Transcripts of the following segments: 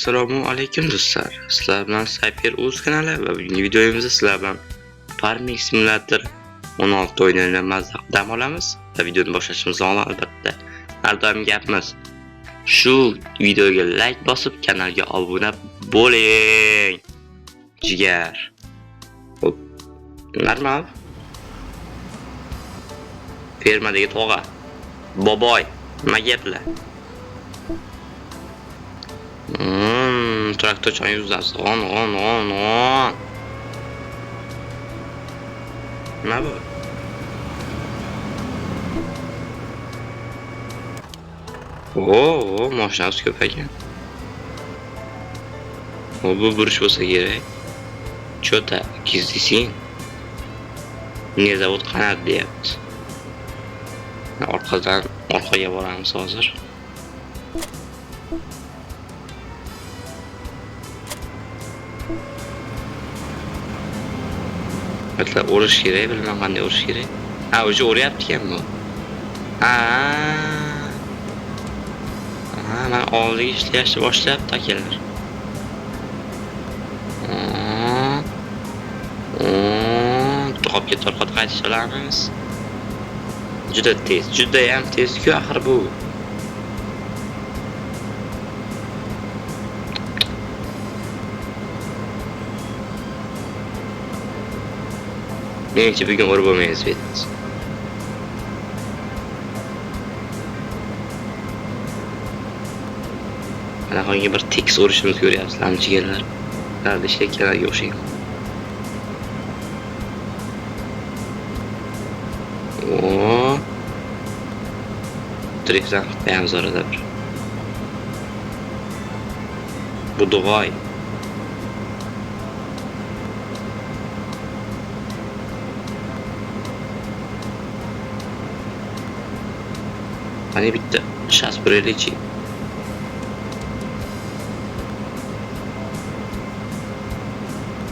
Assalomu alaykum do'stlar. Sizlar bilan Cyber o'z kanali va bugungi videomizda sizlar bilan Farming Simulator 16 o'yinini mazza dam olamiz va videoni boshlashimiz oldin albatta har doim gapimiz shu videoga like bosib kanalga obuna bo'ling. Jigar. Hop. Normal. Fermadagi tog'a. Boboy, nima gaplar? Traktor çan yüzdəsi. On. Ne bu? Oo, maşinası köpek. O bu buruş olsa gerek. Çöte gizlisin. Ne zavod kanat deyapti. Orqaga boramiz hozir. Hatta uğraş kerak, bilmem qanday uğraş kerak. Ha, o'zi o'rayapti-kan bu. Ha, men oldiga ishlashni boshlayapti akalar. To'qib ketib orqaga qaytish olamiz. Juda tez, judayam tez-ku axir bu. Menimcha bugun urib bo'lmaymiz bet. Mana hangi bir tekis urishimiz ko'ryapsizlarmi jigarlar? Qardish ekkanlarga o'xshaydi. Oo. Driftdan qilmaymiz orada bir. Bu dug'oy. Hani bitti. Şans böyle için.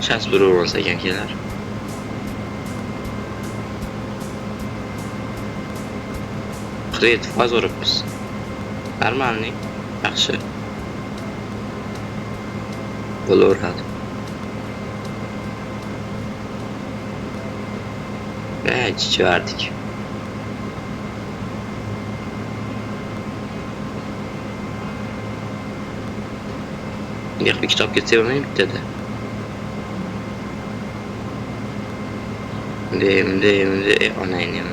Şans böyle olmasa gençler. Kredi fazla olur biz. Normalni. Yaxshi. Bo'laveradi. Chiqardik. Bir kitap getirmeyeyim dedi. Demde ona ineyim.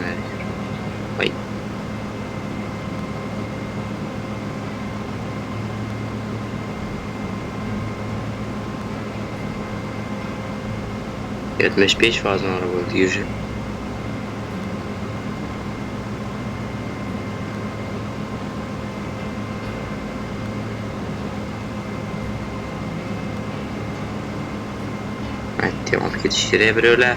Vay. Yetmiş 5 fazla araba oldu yüzü. Devam yetiştirebiliyorlar.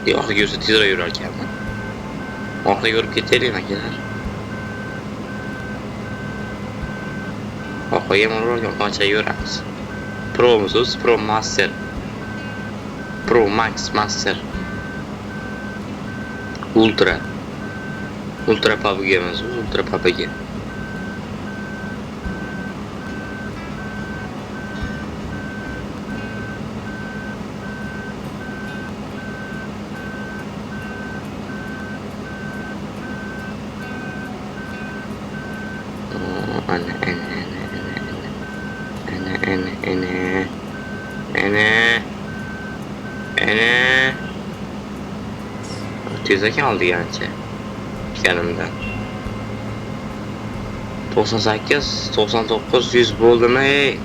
Yo'q, yursa tezroq yurarkanman. Orqaga yurib ketaylik akalar. Orqaga yurib qancha yuramiz. Pro'misiz, Pro Master. Pro Max Master. Ultra PUBG emas, Ultra PUBG. Tezak aldı gerçi. Yanımdan. 98, 99, 100 buldum ey.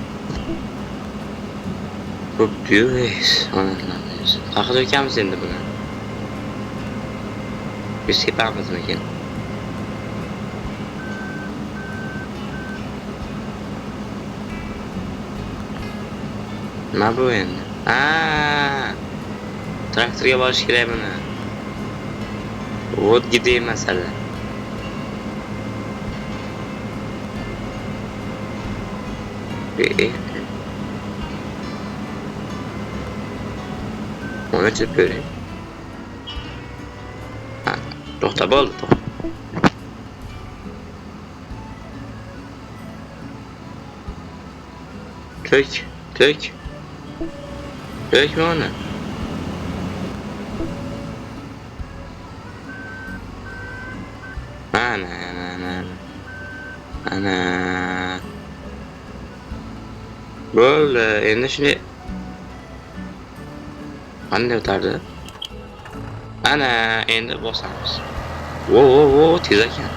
Hop diyoruz. Anladınız. Kalkı dökemiz şimdi bunu. Biz yapamız mı ki? Ne bu yani? Aaa. Traktorga borish kerak buni. Вот gidey masala. Ona chip ko'ring. Ha, to'xta bo'ldi, to'xta. Tök mana. Ana. Bo'ldi, endi shuni qanday o'tardi? Ana, endi bosamiz. Vo, tez ekan.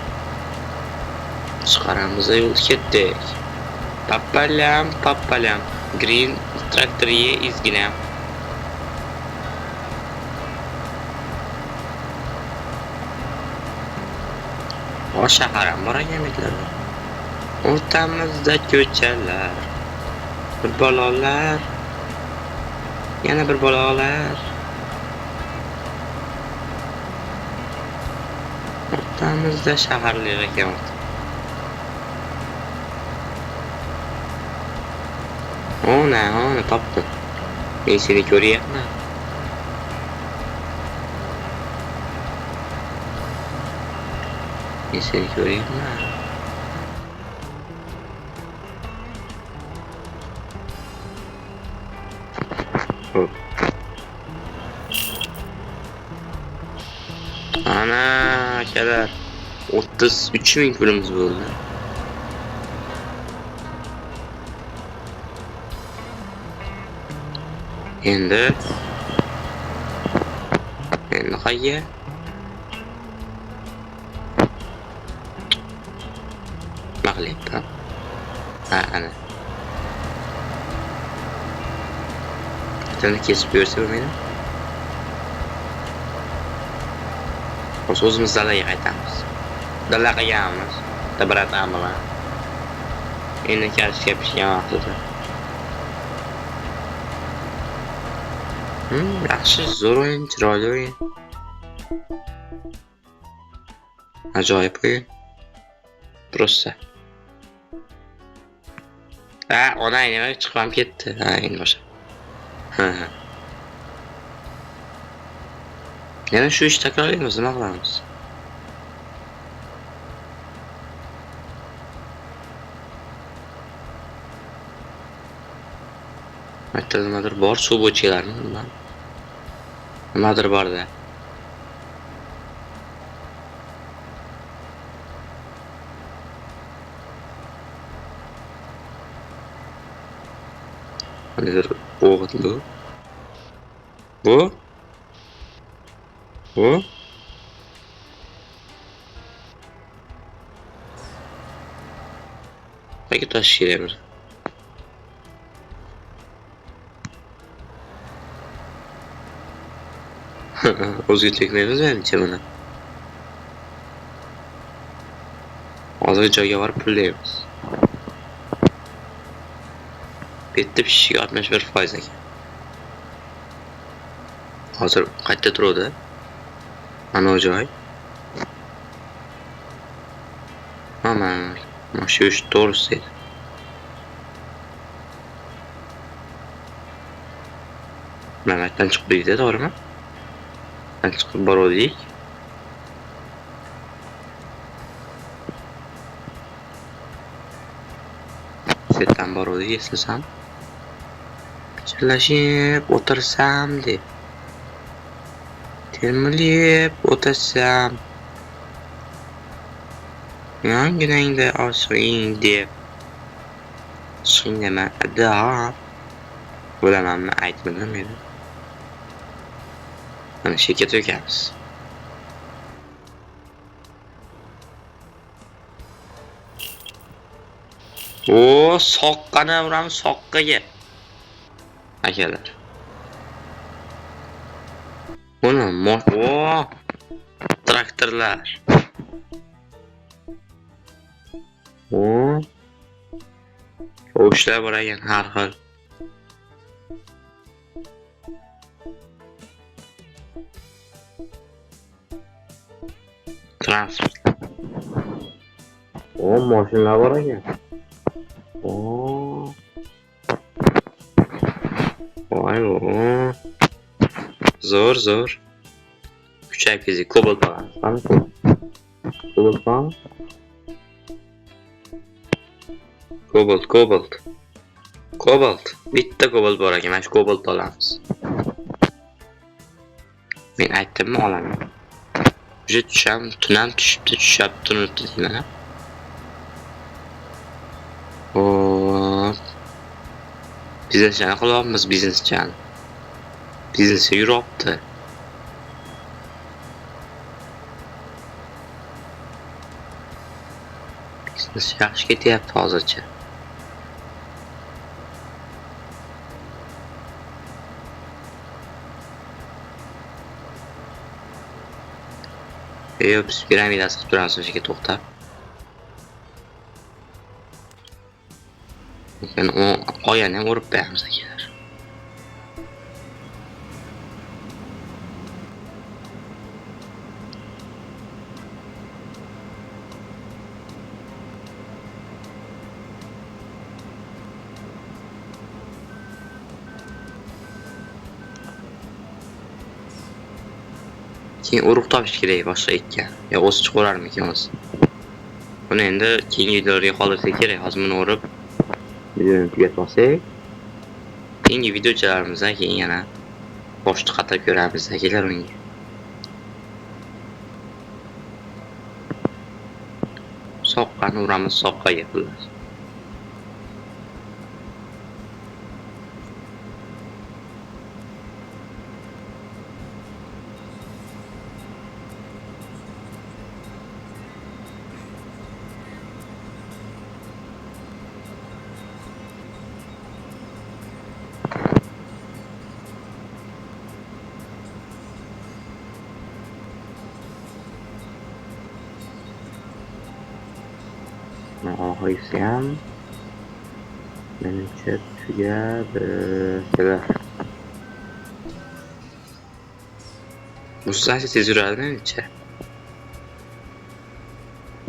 Chiqaramiz, yo'lga ketdik. Pappalam. Green traktoriga izgilam. O shahar ham bor ekanlar. O'rtamizda ko'chalar. Bir balolar. Yana bir balolar. O'rtamizda shaharlar ekan. Ona topdim. Men seni ko'ryapman. Hop. Ana akalar 33.000 pulimiz bo'ldi. Endi qayga? Mag'lubda. Ana. Seni kesib ko'rsa bo'lmaydi. O'zimiz dalaga qaytamiz. Dala qilganmiz. Tabaratamiz. Endi kashga pishgan vaqtida. Yaxshi, zo'r o'yin, chiroyli o'yin. Ajoyib o'yin. Prosta. Ona nima chiqib ham ketdi. Endi boshqa. Yana shu ish takrorlaymiz, nima qilamiz? Maktabda nimadir bor, suv bochkalarmi? Nimadir bor-da. Nedir o'g'it bu? Bu? Qayerga tashish kerakmi? O'ziga chekmaymiz menimcha buni. Hozirgi joyga borib pullaymiz. Bitta pishiga 61% ekan. Hozir qayerda turadi? Mana joy. Mana shu ish to'g'risi edi. Maktabdan chiqib deydi, to'g'rimi? Chiqib bordik. Setdan bordik, eslasam. Chillashib o'tirsam deb. Termilib o'tirsam. Yonginangda osing deb. Shunga da. Bo'lamanmi aytmadim men. Mana shekka to'kamiz. Soqqani uramiz, soqqaga. Akalar. Buni traktorlar. O'shlar bor ekan har xil. transport. O mashinalar bor ekan. O. Voy o. Zo'r. Kuchayib ketdik. Cobalt olamiz. Qani Cobalt bormi? Cobalt. Bitta Cobalt bor ekan. Mana shu Cobalt olamiz. Men aytdimmi olaman. Juda tusham, tunam tushib turibdi deyman. Hop. Biznesni qilyapmiz, bizneschan. Biznesi yuribdi. Biznes yaxshi ketyapti hozircha. Biz piramidasi qilib turamiz o'shaga to'xtab. Lekin u oyani ham urib qo'yamiz akalar. Keyin urug' topish kerak boshqa ekan. Yo o'zi chiqararmikan o'zi. Buni endi keyingi videolarga qoldirsak kerak. Hozir buni urib videoni tugatsak, keyingi videochalarimizdan keyin yana boshqa qatab ko'ramiz akalar unga. Soqqani uramiz, soqqaga qilamiz. Oxirgisi ham menimcha tugadi. Kelar. Bu ancha tez yuradi menimcha.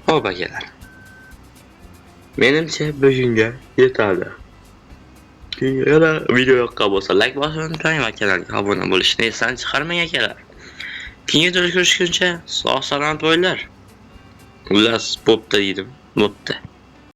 Xo'p akalar. Menimcha bugunga yetadi. Yana video yoqqan bo'lsa like bosishni unutmang va kanalga obuna bo'lishni esdan chiqarmang akalar. Keyingi videoda ko'rishguncha sog' salomat bo'linglar. Xullas, bo'pti dedim. Bo'pti.